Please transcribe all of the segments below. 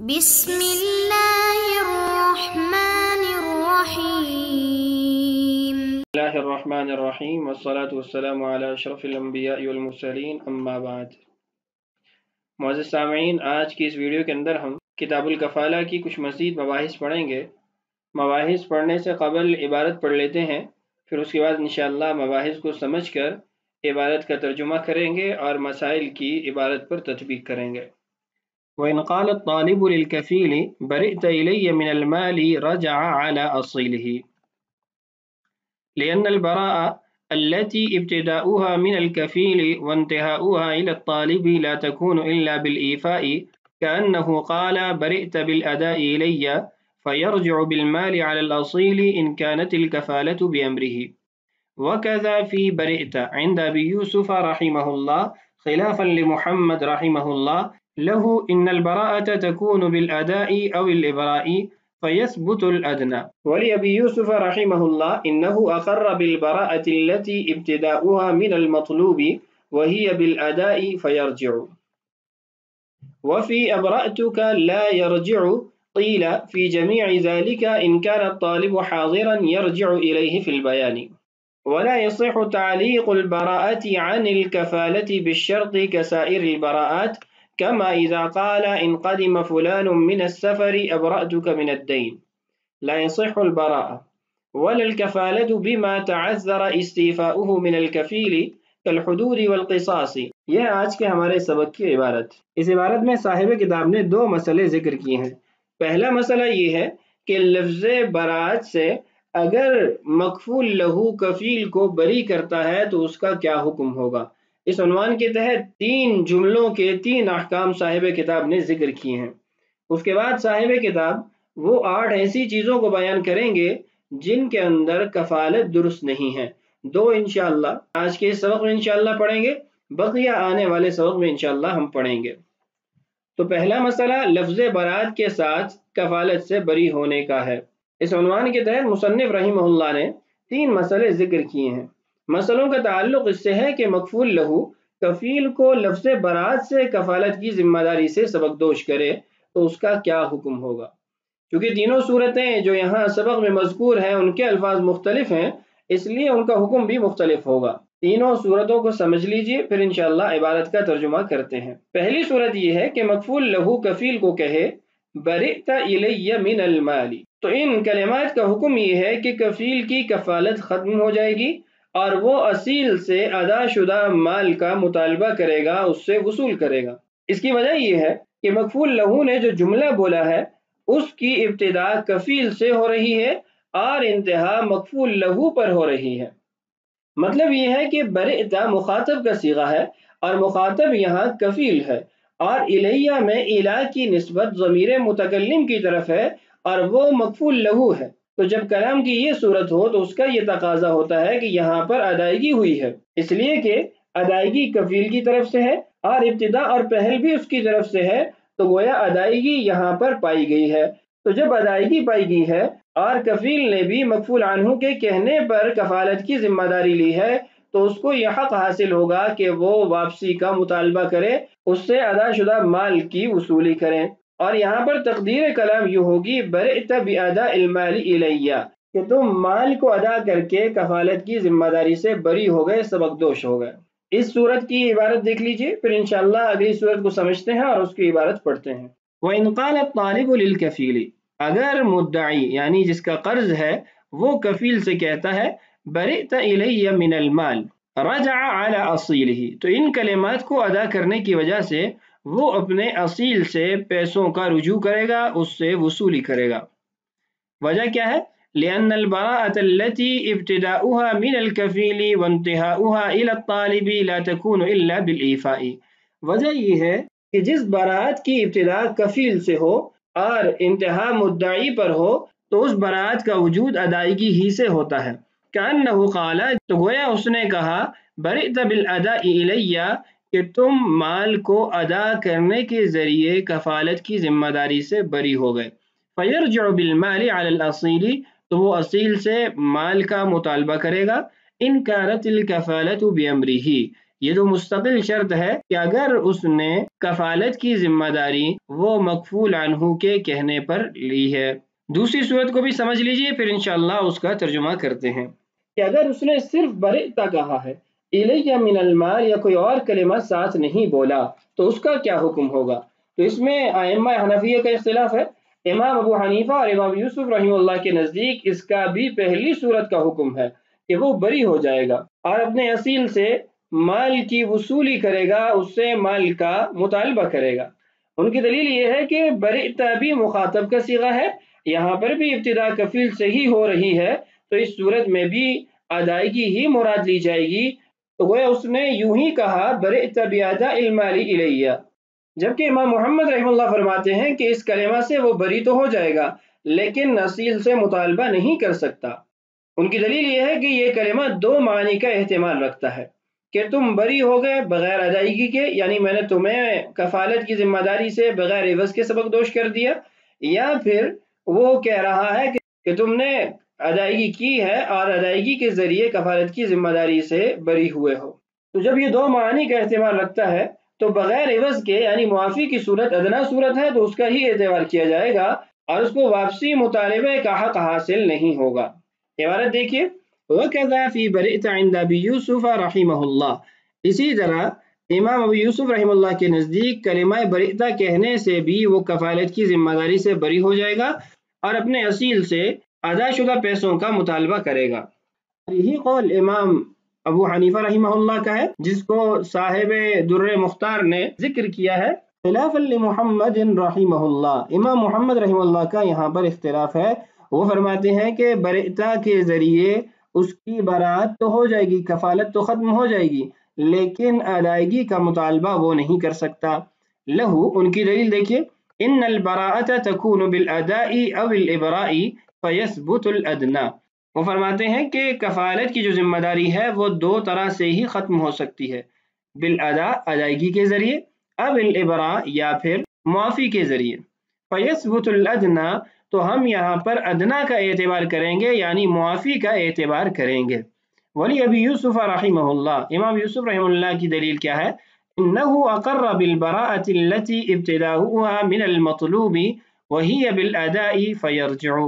بسم اللہ الرحمن الرحیم اللہ الرحمن الرحیم والصلاة والسلام علی اشرف الانبیاء والمرسلین اما بعد۔ معزز سامعین، آج کی اس ویڈیو کے اندر ہم کتاب الکفالہ کی کچھ مزید مباحث پڑھیں گے۔ مباحث پڑھنے سے قبل عبارت پڑھ لیتے ہیں، پھر اس کے بعد انشاءاللہ مباحث کو سمجھ کر عبارت کا ترجمہ کریں گے اور مسائل کی عبارت پر تطبیق کریں گے۔ وَإِنْ قَالَ الطَّالِبُ لِلْكَفِيلِ بَرِئْتَ إِلَيَّ مِنَ الْمَالِ رَجَعَ عَلَى أَصِيلِهِ لأن البراءة التي ابتداؤها من الكفيل وانتهاؤها إلى الطالب لا تكون إلا بالإيفاء، كأنه قال برئت بالأداء إلي، فيرجع بالمال على الأصيل إن كانت الكفالة بأمره. وكذا في برئت عند أبي يوسف رحمه الله خلافا لمحمد رحمه الله له إن البراءة تكون بالأداء أو الإبراء فيثبت الأدنى. ولأبي يوسف رحمه الله إنه أقر بالبراءة التي ابتداؤها من المطلوب وهي بالأداء فيرجع. وفي أبرأتك لا يرجع قيل في جميع ذلك إن كان الطالب حاضرا يرجع إليه في البيان. ولا يصح تعليق البراءة عن الكفالة بالشرط كسائر البراءات، كما إذا قال إن قدم فلان من السفر أبرأتك من الدين. لا يصح البراءة ولا الكفالة بما تعذر استيفاؤه من الكفيل كالحدود والقصاص. یہ آج کے ہمارے سبق کی عبارت۔ اس عبارت میں صاحب کتاب نے دو مسئلے ذکر کیے ہیں۔ پہلا مسئلہ یہ ہے کہ لفظ برات سے اگر مکفول لہو کفیل کو بری کرتا ہے تو اس کا کیا حکم ہوگا۔ اس عنوان کے تحت 3 جملوں کے 3 احکام صاحب کتاب نے ذکر کیے ہیں۔ اس کے بعد صاحب کتاب وہ 8 ایسی چیزوں کو بیان کریں گے جن کے اندر کفالت درست نہیں ہے۔ 2 انشاءاللہ آج کے اس سبق میں انشاءاللہ پڑھیں گے، بقیہ آنے والے سبق میں انشاءاللہ ہم پڑھیں گے۔ تو پہلا مسئلہ لفظ برات کے ساتھ کفالت سے بری ہونے کا ہے۔ اس عنوان کے تحت مصنف رحمہ اللہ نے 3 مسئلے ذکر کیے ہیں۔ مسئلوں کا تعلق اس سے ہے کہ مکفول لہو کفیل کو لفظ برات سے کفالت کی ذمہ داری سے سبکدوش کرے تو اس کا کیا حکم ہوگا۔ کیونکہ تینوں صورتیں جو یہاں سبق میں مذکور ہیں ان کے الفاظ مختلف ہیں، اس لیے ان کا حکم بھی مختلف ہوگا۔ تینوں صورتوں کو سمجھ لیجئے، پھر انشاءاللہ عبارت کا ترجمہ کرتے ہیں۔ پہلی صورت یہ ہے کہ مکفول لہو کفیل کو کہے برئت الی من المال، تو ان کلمات کا حکم یہ ہے کہ کفیل کی کفالت ختم ہو جائے گی اور وہ اصیل سے ادا شدہ مال کا مطالبہ کرے گا، اس سے وصول کرے گا۔ اس کی وجہ یہ ہے کہ مکفول لہو نے جو جملہ بولا ہے اس کی ابتدا کفیل سے ہو رہی ہے اور انتہا مکفول لہو پر ہو رہی ہے۔ مطلب یہ ہے کہ برئت مخاطب کا صیغہ ہے اور مخاطب یہاں کفیل ہے، اور الیہ میں الہ کی نسبت ضمیر متکلم کی طرف ہے اور وہ مکفول لہو ہے۔ تو جب کلام کی یہ صورت ہو تو اس کا یہ تقاضا ہوتا ہے کہ یہاں پر ادائیگی ہوئی ہے، اس لیے کہ ادائیگی کفیل کی طرف سے ہے اور ابتدا اور پہل بھی اس کی طرف سے ہے، تو گویا ادائیگی یہاں پر پائی گئی ہے۔ تو جب ادائیگی پائی گئی ہے اور کفیل نے بھی مکفول عنہ کے کہنے پر کفالت کی ذمہ داری لی ہے تو اس کو یہ حق حاصل ہوگا کہ وہ واپسی کا مطالبہ کرے، اس سے ادا شدہ مال کی وصولی کریں۔ اور یہاں پر تقدیر کلام یہ ہوگی برئت باداء المال الیہ، کہ تم مال کو ادا کر کے کفالت کی ذمہ داری سے بری ہو گئے، سبکدوش ہو گئے۔ اس صورت کی عبارت دیکھ لیجئے، پھر انشاءاللہ اگلی صورت کو سمجھتے ہیں اور اس کی عبارت پڑھتے ہیں۔ وَإِنْ قَالَ الطَّالِبُ لِلْكَفِيلِ، اگر مدعی یعنی جس کا قرض ہے وہ کفیل سے کہتا ہے برئت الی من المال رجع علی اصیلہ، تو ان کلمات کو ادا کرنے کی وجہ سے وہ اپنے اصیل سے پیسوں کا رجوع کرے گا، اس سے وصولی کرے گا۔ وجہ کیا ہے؟ لأن البراءة التي ابتداؤها من الكفيل وانتهاؤها إلى الطالب لا تكون إلا بالإيفاء۔ وجہ یہ ہے کہ جس براءت کی ابتدا کفیل سے ہو اور انتہا مدعی پر ہو تو اس براءت کا وجود ادائیگی ہی سے ہوتا ہے۔ كأنه قال، تو گویا اس نے کہا برئت بالأداء إلي، کہ تم مال کو ادا کرنے کے ذریعے کفالت کی ذمہ داری سے بری ہو گئے۔ فیرجع بالمال علی الاصیل، تو وہ اصیل سے مال کا مطالبہ کرے گا۔ ان کانت الکفالۃ بامرہ، یہ تو مستقل شرط ہے کہ اگر اس نے کفالت کی ذمہ داری وہ مکفول عنہ کے کہنے پر لی ہے۔ دوسری صورت کو بھی سمجھ لیجئے، پھر انشاءاللہ اس کا ترجمہ کرتے ہیں کہ اگر اس نے صرف برئت کہا ہے، الیہ من المال یا کوئی اور کلمہ ساتھ نہیں بولا، تو اس کا کیا حکم ہوگا؟ تو اس میں ائمہ حنفیہ کا اختلاف ہے۔ امام ابو حنیفہ اور امام یوسف رحمہ اللہ کے نزدیک اس کا بھی پہلی صورت کا حکم ہے کہ وہ بری ہو جائے گا اور اپنے اصیل سے مال کی وصولی کرے گا، اس سے مال کا مطالبہ کرے گا۔ ان کی دلیل یہ ہے کہ برئت بھی مخاطب کا صیغہ ہے، یہاں پر بھی ابتدا کفیل سے ہی ہو رہی ہے، تو اس صورت میں بھی ادائیگی ہی مراد لی جائے گی۔ تو گویا اس نے یوں ہی کہا برئت باداء المال الیہ، جبکہ امام محمد رحمہ اللہ فرماتے ہیں کہ اس کلمہ سے وہ بری تو ہو جائے گا لیکن اصیل سے مطالبہ نہیں کر سکتا۔ ان کی دلیل یہ ہے کہ یہ کلمہ دو معنی کا احتمال رکھتا ہے کہ تم بری ہو گئے بغیر ادائیگی کے، یعنی میں نے تمہیں کفالت کی ذمہ داری سے بغیر عوض کے سبق دوش کر دیا، یا پھر وہ کہہ رہا ہے کہ تم نے ادائیگی کی ہے اور ادائیگی کے ذریعے کفالت کی ذمہ داری سے بری ہوئے ہو۔ تو جب یہ دو معنی کا احتمال رکھتا ہے تو بغیر عوض کے یعنی معافی کی صورت ادنا صورت ہے تو اس کا ہی اعتبار کیا جائے گا اور اس کو واپسی مطالبے کا حق حاصل نہیں ہوگا۔ عبارت دیکھیے، وَكَذَا فِي بَرِئْتَ عِنْدَ أَبِي يُوسُفَ رَحِمَهُ اللَّهُ، اسی طرح امام ابو یوسف رحمہ اللہ کے نزدیک کلمہ برئتہ کہنے سے بھی وہ کفالت کی ذمہ داری سے بری ہو جائے گا اور اپنے اصیل سے ادا شدہ پیسوں کا مطالبہ کرے گا۔ یہی قول امام ابو حنیفہ رحمہ اللہ کا ہے، جس کو صاحب در مختار نے ذکر کیا ہے خلافا لمحمد رحمہ اللہ۔ امام محمد رحمہ اللہ کا یہاں پر اختلاف ہے، وہ فرماتے ہیں کہ برئتہ کے ذریعے اس کی برات تو ہو جائے گی، کفالت تو ختم ہو جائے گی، لیکن ادائیگی کا مطالبہ وہ نہیں کر سکتا۔ لہو، ان کی دلیل دیکھیے، ان البراءۃ تکون بالاداء او الابراء فیثبت الادنی۔ وہ فرماتے ہیں کہ کفالت کی جو ذمہ داری ہے وہ دو طرح سے ہی ختم ہو سکتی ہے، بالادا ادائیگی کے ذریعے، اب الابراء یا پھر معافی کے ذریعے۔ فیثبت الادنی، تو ہم یہاں پر ادنا کا اعتبار کریں گے یعنی معافی کا اعتبار کریں گے۔ ولی ابی یوسف رحمہ اللہ، امام یوسف رحمہ اللہ کی دلیل کیا ہے؟ انہ اقر بالبراءۃ التي ابتداؤها من المطلوب وهي بالاداء فیرجع۔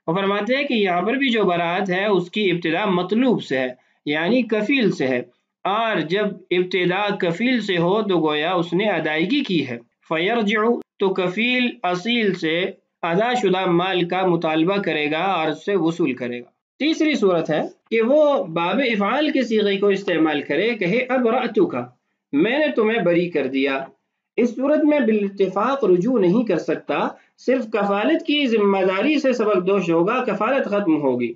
وہ فرماتے ہیں کہ یہاں پر بھی جو برات ہے اس کی ابتدا مطلوب سے ہے یعنی کفیل سے ہے، اور جب ابتدا کفیل سے ہو تو گویا اس نے ادائیگی کی ہے، فیرجع تو کفیل اصیل سے ادا شدہ مال کا مطالبہ کرے گا اور اس سے وصول کرے گا۔ تیسری صورت ہے کہ وہ باب افعال کے صیغے کو استعمال کرے، کہے ابرأتک، میں نے تمہیں بری کر دیا۔ اس صورت میں بالاتفاق رجوع نہیں کر سکتا، صرف کفالت کی ذمہ داری سے سبق دوش ہوگا، کفالت ختم ہوگی۔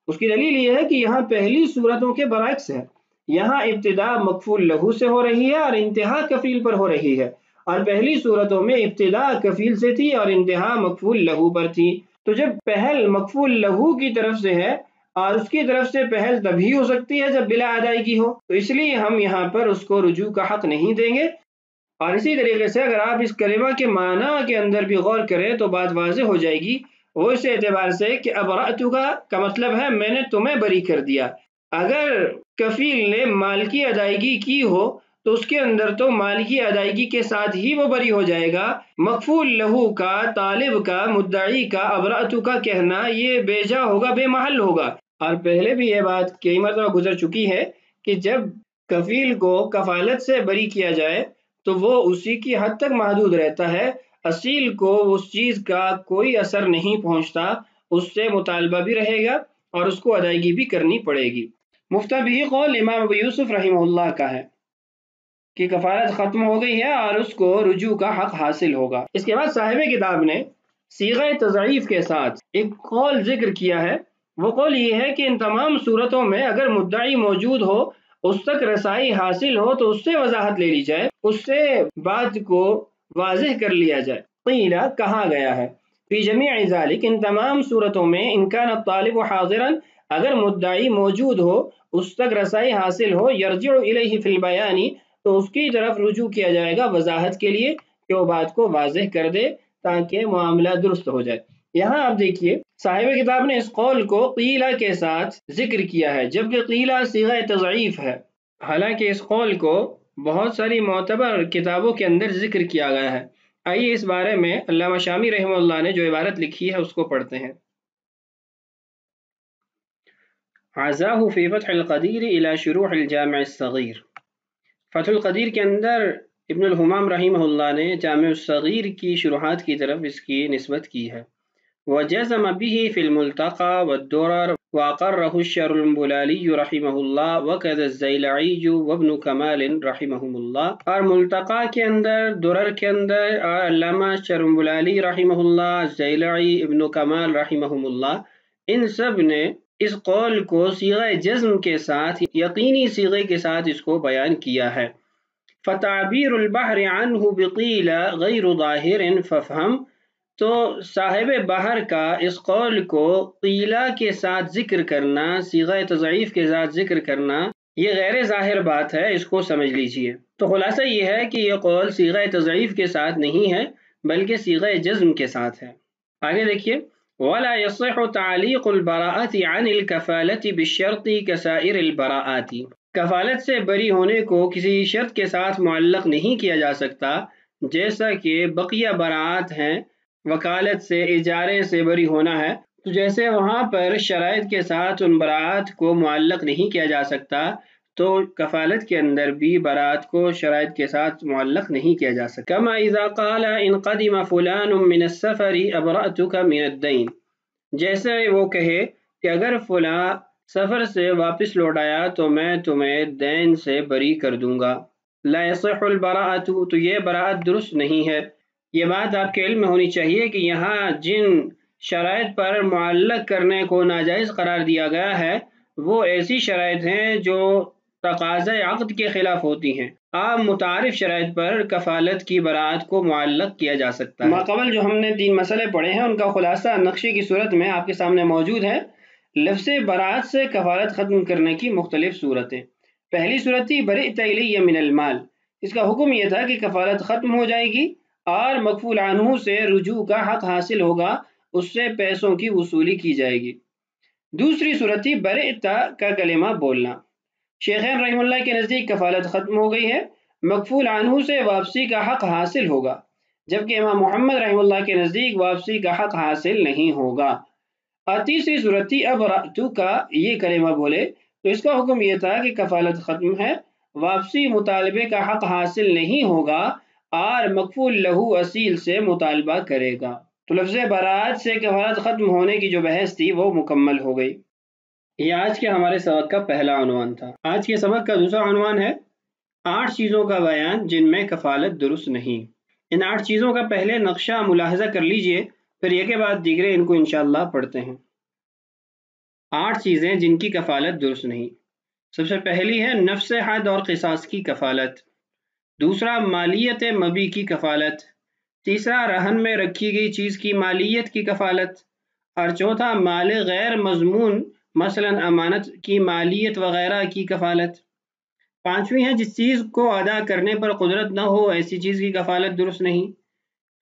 اس کی دلیل یہ ہے کہ یہاں پہلی صورتوں کے برعکس ہے، یہاں ابتدا مکفول لہو سے ہو رہی ہے اور انتہا کفیل پر ہو رہی ہے، اور پہلی صورتوں میں ابتدا کفیل سے تھی اور انتہا مکفول لہو پر تھی۔ تو جب پہل مکفول لہو کی طرف سے ہے اور اس کی طرف سے پہل تبھی ہو سکتی ہے جب بلا ادائیگی ہو، تو اس لیے ہم یہاں پر اس کو رجوع کا حق نہیں دیں گے۔ اور اسی طریقے سے اگر آپ اس کلمہ کے معنی کے اندر بھی غور کریں تو بات واضح ہو جائے گی، وہ اس اعتبار سے کہ ابرأتک کا مطلب ہے میں نے تمہیں بری کر دیا۔ اگر کفیل نے مال کی ادائیگی کی ہو تو اس کے اندر تو مال کی ادائیگی کے ساتھ ہی وہ بری ہو جائے گا، مکفول لہو کا، طالب کا، مدعی کا ابرأتک کا کہنا یہ بے جا ہوگا، بے محل ہوگا۔ اور پہلے بھی یہ بات کئی مرتبہ گزر چکی ہے کہ جب کفیل کو کفالت سے بری کیا جائے تو وہ اسی کی حد تک محدود رہتا ہے، اصیل کو اس چیز کا کوئی اثر نہیں پہنچتا، اس سے مطالبہ بھی رہے گا اور اس کو ادائیگی بھی کرنی پڑے گی۔ مفتبی قول امام ابو یوسف رحمہ اللہ کا ہے کہ کفالت ختم ہو گئی ہے اور اس کو رجوع کا حق حاصل ہوگا۔ اس کے بعد صاحب کتاب نے صیغہ تضعیف کے ساتھ ایک قول ذکر کیا ہے، وہ قول یہ ہے کہ ان تمام صورتوں میں اگر مدعی موجود ہو، اس تک رسائی حاصل ہو تو اس سے وضاحت لے لی جائے، اس سے بات کو واضح کر لیا جائے۔ قیل، کہا گیا ہے، فی جمیع ذالک، ان تمام صورتوں میں، ان کان الطالب حاضرا، اگر مدعی موجود ہو، اس تک رسائی حاصل ہو، یرجع الیہ فی البیان، تو اس کی طرف رجوع کیا جائے گا وضاحت کے لیے کہ وہ بات کو واضح کر دے تاکہ معاملہ درست ہو جائے۔ یہاں آپ دیکھیے صاحب کتاب نے اس قول کو قیلہ کے ساتھ ذکر کیا ہے، جبکہ قیلہ صیغہ تضعیف ہے، حالانکہ اس قول کو بہت ساری معتبر کتابوں کے اندر ذکر کیا گیا ہے۔ آئیے اس بارے میں علامہ شامی رحمہ اللہ نے جو عبارت لکھی ہے اس کو پڑھتے ہیں۔ عزاہ فی فتح القدیر الی شروح الجامع الصغیر، فتح القدیر کے اندر ابن الحمام رحمہ اللہ نے جامع الصغیر کی شروحات کی طرف اس کی نسبت کی ہے۔ وجزم به في الملتقى والدرر وأقره الشرنبلالي رحمہ اللہ وكذا الزيلعي وابن كمال رحمهم اللہ، اور ملتقى کے اندر، درر کے اندر علامہ شرنبلالی رحمہ اللہ، زیلعی، ابن کمال رحمہم اللہ، ان سب نے اس قول کو صیغہ جزم کے ساتھ، یقینی صیغے کے ساتھ اس کو بیان کیا ہے۔ فتعبیر البحر عنہ بقیل غیر ظاہر ففہم، تو صاحب بحر کا اس قول کو قیلہ کے ساتھ ذکر کرنا، صیغہ تضعیف کے ساتھ ذکر کرنا، یہ غیر ظاہر بات ہے، اس کو سمجھ لیجئے۔ تو خلاصہ یہ ہے کہ یہ قول صیغہ تضعیف کے ساتھ نہیں ہے بلکہ صیغہ جزم کے ساتھ ہے۔ آگے دیکھیے، وَلَا يَصِحُ تَعْلِيقُ الْبَرَاءَةِ عَنِ الْكَفَالَةِ بِالشَّرْطِ كَسَائِرِ الْبَرَاءَاتِ، کفالت سے بری ہونے کو کسی شرط کے ساتھ معلق نہیں کیا جا سکتا جیسا کہ بقیہ براءات ہیں۔ وکالت سے، اجارے سے بری ہونا ہے تو جیسے وہاں پر شرائط کے ساتھ ان براءات کو معلق نہیں کیا جا سکتا، تو کفالت کے اندر بھی براءت کو شرائط کے ساتھ معلق نہیں کیا جا سکتا۔ کما اذا قال ان قدم فلان من السفر ابرأتك من الدین، جیسے وہ کہے کہ اگر فلاں سفر سے واپس لوٹ آیا تو میں تمہیں دین سے بری کر دوں گا۔ لا يصح البراءۃ، تو یہ براءت درست نہیں ہے۔ یہ بات آپ کے علم میں ہونی چاہیے کہ یہاں جن شرائط پر معلق کرنے کو ناجائز قرار دیا گیا ہے وہ ایسی شرائط ہیں جو تقاضۂ عقد کے خلاف ہوتی ہیں۔ عام متعارف شرائط پر کفالت کی براءت کو معلق کیا جا سکتا ہے۔ ماقبل جو ہم نے 3 مسئلے پڑھے ہیں ان کا خلاصہ نقشے کی صورت میں آپ کے سامنے موجود ہے۔ لفظ براءت سے کفالت ختم کرنے کی مختلف صورتیں۔ پہلی صورت تھی برئت الی من المال، اس کا حکم یہ تھا کہ کفالت ختم ہو جائے گی اور مکفول عنہ سے رجوع کا حق حاصل ہوگا، اس سے پیسوں کی وصولی کی جائے گی۔ دوسری صورت تھی برئت کا کلمہ بولنا۔ شیخین رحمہ اللہ کے نزدیک کفالت ختم ہو گئی ہے، مکفول عنہ سے واپسی کا حق حاصل ہوگا، جبکہ امام محمد رحمہ اللہ کے نزدیک واپسی کا حق حاصل نہیں ہوگا۔ اور تیسری صورت تھی ابرأت کا یہ کلمہ بولے تو اس کا حکم یہ تھا کہ کفالت ختم ہے، واپسی مطالبے کا حق حاصل نہیں ہوگا اور مکفول لہو اصیل سے مطالبہ کرے گا۔ تو لفظ براءت سے کفالت ختم ہونے کی جو بحث تھی وہ مکمل ہو گئی۔ یہ آج کے ہمارے سبق کا پہلا عنوان تھا۔ آج کے سبق کا دوسرا عنوان ہے 8 چیزوں کا بیان جن میں کفالت درست نہیں۔ ان 8 چیزوں کا پہلے نقشہ ملاحظہ کر لیجئے، پھر یہ کے بعد دیگرے ان کو انشاءاللہ پڑھتے ہیں۔ 8 چیزیں جن کی کفالت درست نہیں۔ سب سے پہلی ہے نفس حد اور قصاص کی کفالت، دوسرا مالیت مبی کی کفالت، تیسرا رہن میں رکھی گئی چیز کی مالیت کی کفالت، اور چوتھا مال غیر مضمون مثلا امانت کی مالیت وغیرہ کی کفالت۔ 5ویں ہے جس چیز کو ادا کرنے پر قدرت نہ ہو ایسی چیز کی کفالت درست نہیں۔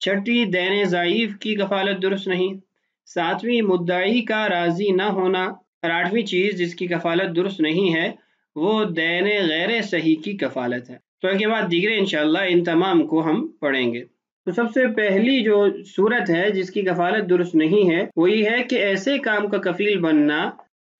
6ٹھی دین ضعیف کی کفالت درست نہیں۔ 7ویں مدعی کا راضی نہ ہونا، اور 8ویں چیز جس کی کفالت درست نہیں ہے وہ دین غیر صحیح کی کفالت ہے۔ تو اس کے بعد دیگرے انشاءاللہ ان تمام کو ہم پڑھیں گے۔ تو سب سے پہلی جو صورت ہے جس کی کفالت درست نہیں ہے وہ یہ ہے کہ ایسے کام کا کفیل بننا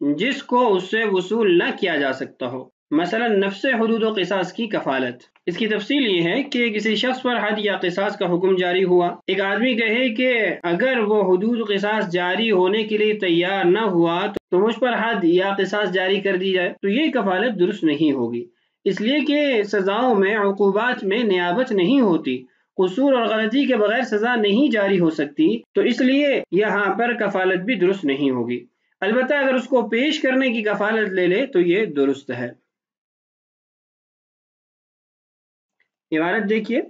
جس کو اس سے وصول نہ کیا جا سکتا ہو، مثلا نفس حدود و قصاص کی کفالت۔ اس کی تفصیل یہ ہے کہ کسی شخص پر حد یا قصاص کا حکم جاری ہوا، ایک آدمی کہے کہ اگر وہ حدود قصاص جاری ہونے کے لیے تیار نہ ہوا تو مجھ پر حد یا قصاص جاری کر دی جائے، تو یہ کفالت درست نہیں ہوگی، اس لیے کہ سزاؤں میں، عقوبات میں نیابت نہیں ہوتی، قصور اور غلطی کے بغیر سزا نہیں جاری ہو سکتی، تو اس لیے یہاں پر کفالت بھی درست نہیں ہوگی۔ البتہ اگر اس کو پیش کرنے کی کفالت لے لے تو یہ درست ہے۔ عبارت دیکھیے،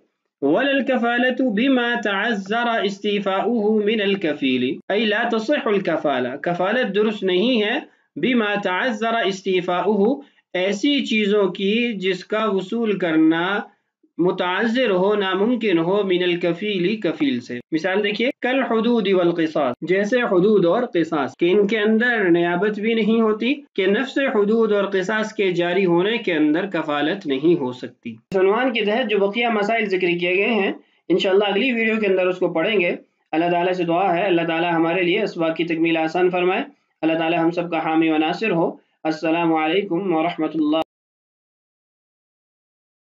وَلَا الْكَفَالَةُ بِمَا تَعَذَّرَ اسْتِيفَاؤُهُ مِنَ الْكَفِيلِ، ای لا تصح الکفالہ، کفالت درست نہیں ہے بِمَا تَعَذَّرَ اسْتِيفَاؤُهُ، ایسی چیزوں کی جس کا وصول کرنا متعذر ہو، ناممکن ہو، من الکفیل کفیل سے۔ مثال دیکھیے، کل حدود والقصاص، جیسے حدود اور قصاص کہ ان کے اندر نیابت بھی نہیں ہوتی، کہ نفس حدود اور قصاص کے جاری ہونے کے اندر کفالت نہیں ہو سکتی۔ اس عنوان کے تحت جو بقیہ مسائل ذکر کیے گئے ہیں انشاءاللہ اگلی ویڈیو کے اندر اس کو پڑھیں گے۔ اللہ تعالیٰ سے دعا ہے اللہ تعالیٰ ہمارے لیے اسباق کی تکمیل آسان فرمائے، اللہ تعالیٰ ہم سب کا حامی و ناصر ہو۔ السلام علیکم ورحمۃ اللہ۔